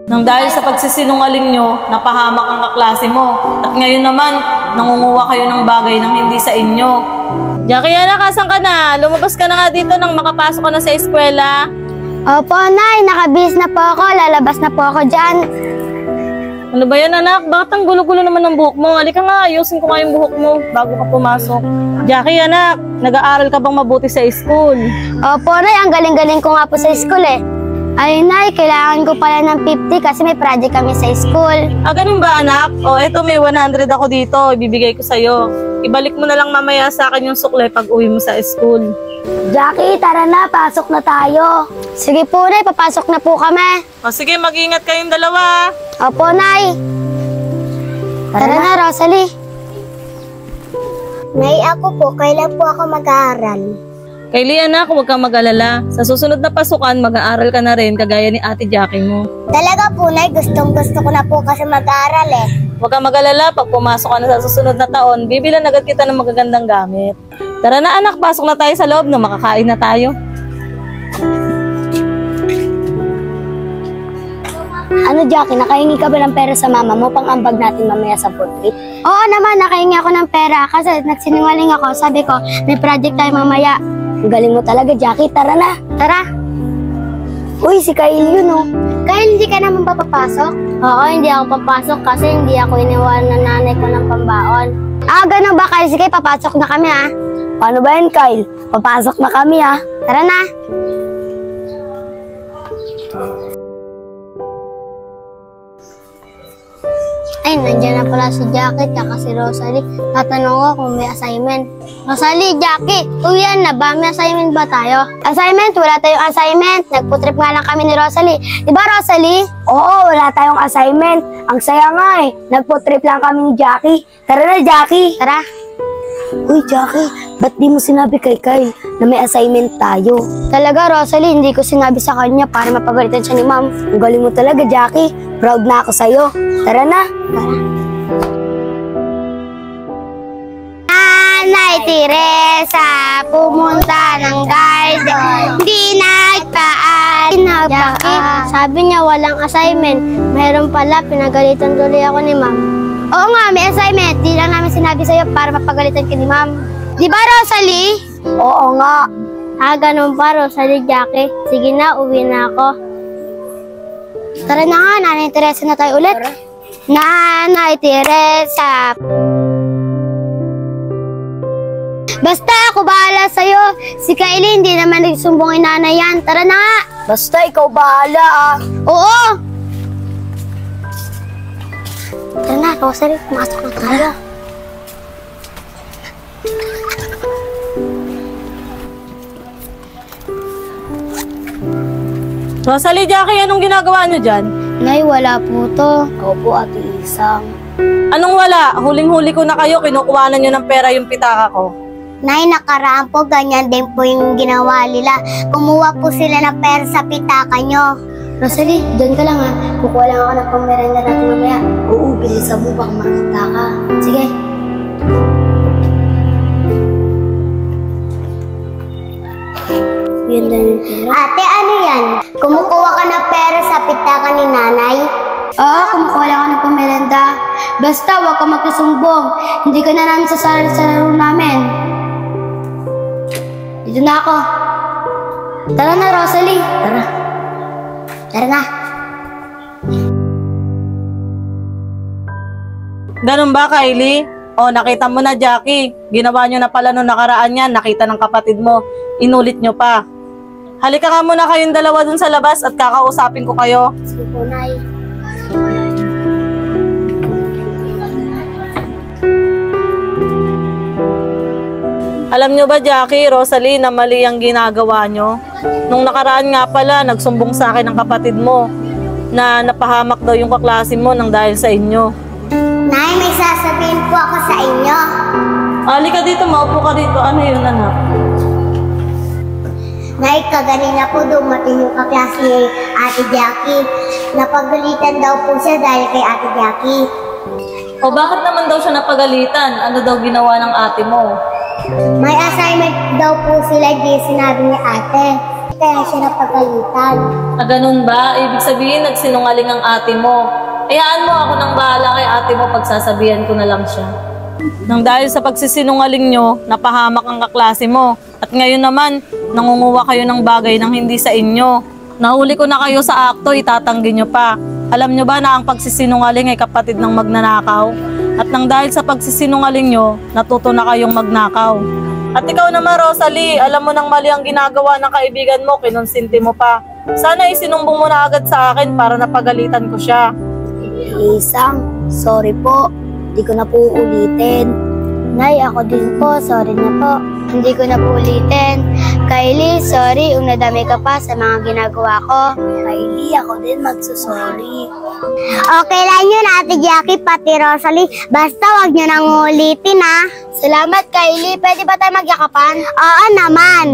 Nang dahil sa pagsisinungaling nyo, napahamak ang kaklase mo. At ngayon naman, nangunguha kayo ng bagay nang hindi sa inyo. Jackie, anak, asan ka na? Lumabas ka na nga dito nang makapasok ka na sa eskwela. Opo, Nay. Nakabihis na po ako. Lalabas na po ako dyan. Ano ba yan, anak? Bakit ang gulo-gulo naman ng buhok mo? Halika nga, ayusin ko nga yung buhok mo bago ka pumasok. Jackie, anak, nag-aaral ka bang mabuti sa school? Opo, Nay. Ang galing-galing ko nga po sa school eh. Ay, Nay, kailangan ko pala ng 50 kasi may project kami sa school. Ah, ganun ba, anak? O, eto, may 100 ako dito. Ibibigay ko sa'yo. Ibalik mo na lang mamaya sa akin yung sukle pag uwi mo sa school. Jackie, tara na. Pasok na tayo. Sige po, Nay. Papasok na po kami. O, sige, mag-ingat kayong dalawa. Opo, Nay. Tara na, Rosalie. Nay, ako po. Kailan po ako mag-aaral? Kylie, anak, huwag kang mag-alala. Sa susunod na pasukan, mag-aaral ka na rin kagaya ni Ate Jackie mo. Talaga po, Nay. Gustong-gusto ko na po kasi mag-aaral eh. Huwag kang mag-alala. Pag pumasok ka na sa susunod na taon, bibilan agad kita ng magagandang gamit. Tara na, anak. Pasok na tayo sa loob na makakain na tayo. Ano, Jackie? Nakahingi ka ba ng pera sa mama mo pang ambag natin mamaya sa food trip? Oo naman, nakahingi ako ng pera kasi nagsinungaling ako. Sabi ko, may project tayo mamaya. Ang galing mo talaga, Jackie. Tara na. Tara. Uy, si Kyle yun, oh. Kyle, hindi ka naman papapasok? Oo, hindi ako papasok kasi hindi ako iniwan ng nanay ko ng pambaon. Ah, ganun ba, Kyle? Sige, papasok na kami, ha? Paano ba yun, Kyle? Papasok na kami, ha? Tara na. Ay, nandiyan na pala si Jackie at si Rosalie. Tatanong ko kung may assignment. Rosalie, Jackie, uwian na ba? May assignment ba tayo? Assignment? Wala tayong assignment. Nagputrip nga lang kami ni Rosalie. Diba, Rosalie? Oo, wala tayong assignment. Ang saya nga eh. Nagputrip lang kami ni Jackie. Tara na, Jackie. Tara. Uy, Jackie, ba't di mo sinabi kay Kyle na may assignment tayo? Talaga, Rosalie, hindi ko sinabi sa kanya para mapagalitan siya ni Ma'am. Ang galing mo talaga, Jackie. Proud na ako sa'yo. Tara na. Tara. Nanay Teresa, pumunta ng garden. Hindi nagpaan. Jackie, sabi niya walang assignment. Meron pala, pinagalitan tuloy ako ni Ma'am. Oo nga, may assignment. Di lang namin sinabi sa'yo para mapagalitan ka ni Ma'am. Di ba, Rosalie? Oo nga. Ah, ganun ba, Rosalie, Jackie? Sige na, uwi na ako. Tara na nga, Nanay Teresa na tayo ulit. Tara. Nanay Teresa. Basta ako bahala sa'yo. Si Kylie hindi naman nagsumbong nanay yan. Tara na nga. Basta ikaw bahala ah. Oo. Tara na, Rosalie. Pumasok na tayo. Rosalie, Jackie, anong ginagawa niyo dyan? Nay, wala po to. Ako po, Ate Isang. Anong wala? Huling-huli ko na kayo, kinukuhanan niyo ng pera yung pitaka ko. Nay, nakaraan po, ganyan din po yung ginawa nila. Kumuha po sila ng pera sa pitaka nyo. Rosalie, doon ka lang ha. Kukuha lang ako ng pangmerenda natin mamaya. Oo, bilisan mo bang makita ka. Sige. Ate, ano yan? Kumukuha ka ng pera sa pitaka ni nanay? Oo, kumukuha lang ako ng pamerenda. Basta, huwag ka magkasumbong. Hindi ka na namin sasali sa laro namin. Dito na ako. Tara na, Rosalie. Tara. Tara na. Ganun ba, Kylie? O, nakita mo na, Jackie. Ginawa nyo na pala nung nakaraan yan. Nakita ng kapatid mo. Inulit nyo pa. Halika nga muna kayong dalawa dun sa labas at kakausapin ko kayo. Sige po, Nay. Alam nyo ba, Jackie, Rosalie, na mali ang ginagawa nyo? Nung nakaraan nga pala, nagsumbong sa akin ng kapatid mo na napahamak daw yung kaklase mo nang dahil sa inyo. Nay, may sasabihin po ako sa inyo. Halika dito, maupo ka dito. Ano yun, anak? Nay, kaganina po dumating yung kaklase ni Ate Jackie. Napagalitan daw po siya dahil kay Ate Jackie. O bakit naman daw siya napagalitan? Ano daw ginawa ng ate mo? May assignment daw po sila, di sinabi ni ate. kaya siya napagalitan. Ganun ba? Ibig sabihin, nagsinungaling ang ate mo. Hayaan mo, ako nang bahala kay ate mo, pagsasabihan ko na lang siya. Nang dahil sa pagsisinungaling nyo, napahamak ang kaklase mo. At ngayon naman, nangunguha kayo ng bagay ng hindi sa inyo. Nahuli ko na kayo sa akto, itatanggi nyo pa. Alam nyo ba na ang pagsisinungaling ay kapatid ng magnanakaw? At nang dahil sa pagsisinungaling nyo, natuto na kayong magnakaw. At ikaw naman, Rosalie, alam mo nang mali ang ginagawa ng kaibigan mo, kinonsinti mo pa. Sana isinumbong mo na agad sa akin para napagalitan ko siya. Isang, sorry po. Hindi ko na po ulitin. Nay, ako din po. Sorry na po. Hindi ko na po ulitin. Kylie, sorry. Nadami ka pa sa mga ginagawa ko. Kylie, ako din magsusorry. Okay lang yun, Ate Jackie, pati Rosalie. Basta wag nyo nang ulitin, ha? Salamat, Kylie. Pwede ba tayo magyakapan? Oo naman.